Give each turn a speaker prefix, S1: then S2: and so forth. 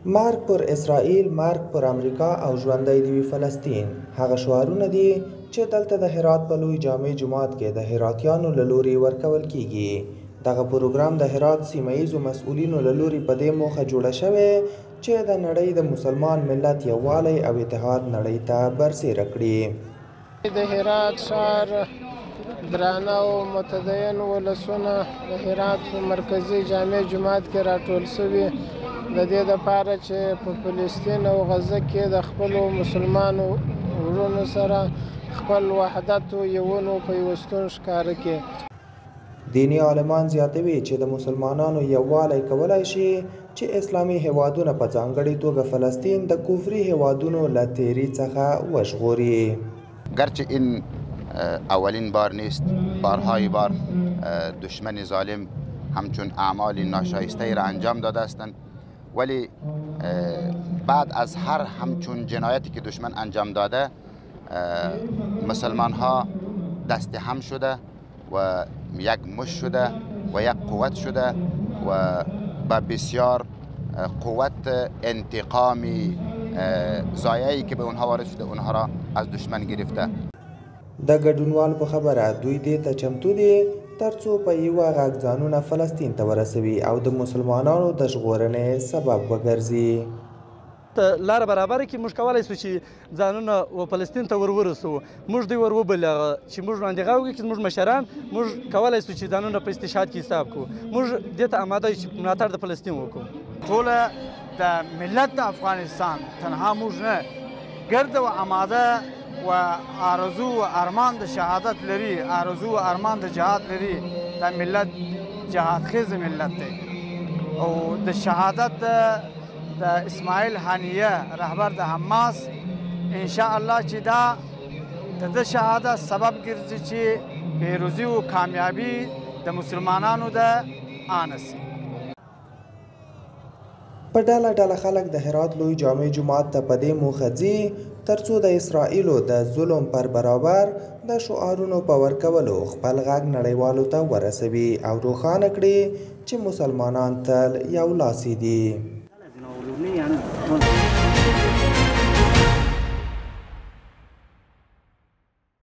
S1: مرګ پر اسرائیل، مرګ پر امریکا او ژوندی دې وي فلسطین. هغه شعارونه دي چې دلته د هرات په لوی جامع جومات کې د هراتیانو له لوري ورکول کیږي. دغه پروګرام د هرات سیمه ییزو مسؤلینو له لوري په دې موخه جوړه شوې چې د نړۍ د مسلمان ملت یووالی او اتحاد نړۍ ته برسېره کړي.
S2: د هرات ښار درانه او متدین ولسونه د هرات په مرکزي جامع جومات کې راټول شوي د دې دپاره چې په فلسطین او غزه کې د خپلو مسلمانو ورونو سره خپل وحدت او یوونو پیوستون ښکاره کړي.
S1: دینی عالمان زیاتوي چې د مسلمانانو یووالی کولی شي چې اسلامي هیوادونه په ځانګړې توګه فلسطین د کفري هیوادونو له تیري څخه وژغوري.
S3: گرچه این اولین بار نیست، بارهای بار دشمن ظالم همچون اعمال ناشایسته را انجام داده هستند، ولی بعد از هر همچون جنایتی که دشمن انجام داده مسلمان ها دست هم شده و یک مش شده و یک قوت شده و با بسیار قوت انتقامی ضایعی که به اونها وارد شده اونها را از دشمن گرفته.
S1: د ګډونوالو په خبره دوی دې ته چمتو دي ترڅو په یوه غږ ځانونه فلسطین ته ورسوي او د مسلمانانو د ژغورنې سبب وګرځي.
S4: لاره برابره کړي، موږ کولی شو چې ځانونه فلسطین ته ورسوو. موږ دوی وروبلو چې موږ وړاندې غږ وکړي چې زموږ مشران موږ کولی شو چې ځانونه په استشهاد کې حساب کړو. موږ دې ته آماده یو چې ملاتړ د فلسطین وکړو.
S5: ټوله د ملت د افغانستان تنها موږ نه ګرد و آماده و آرزو و ارمان د شهادت لري، آرزو و ارمان د جهاد لري. دا ملت جهاد خیز ملت دی او د شهادت د اسماعیل هانیه رهبر د حماس ان شاء الله چې دا د شهادت سبب ګرځي چې پیروزي او کامیابی د مسلمانانو د آنسي.
S1: په ډله ډله خلک د هرات لوی جامع جومات ته په دې موخه ځي ترڅو د اسرائیلو د ظلم پر برابر د شعارونو په ورکولو خپل غږ نړیوالو ته ورسوي او روښانه کړي چې مسلمانان تل یو لاسي دي.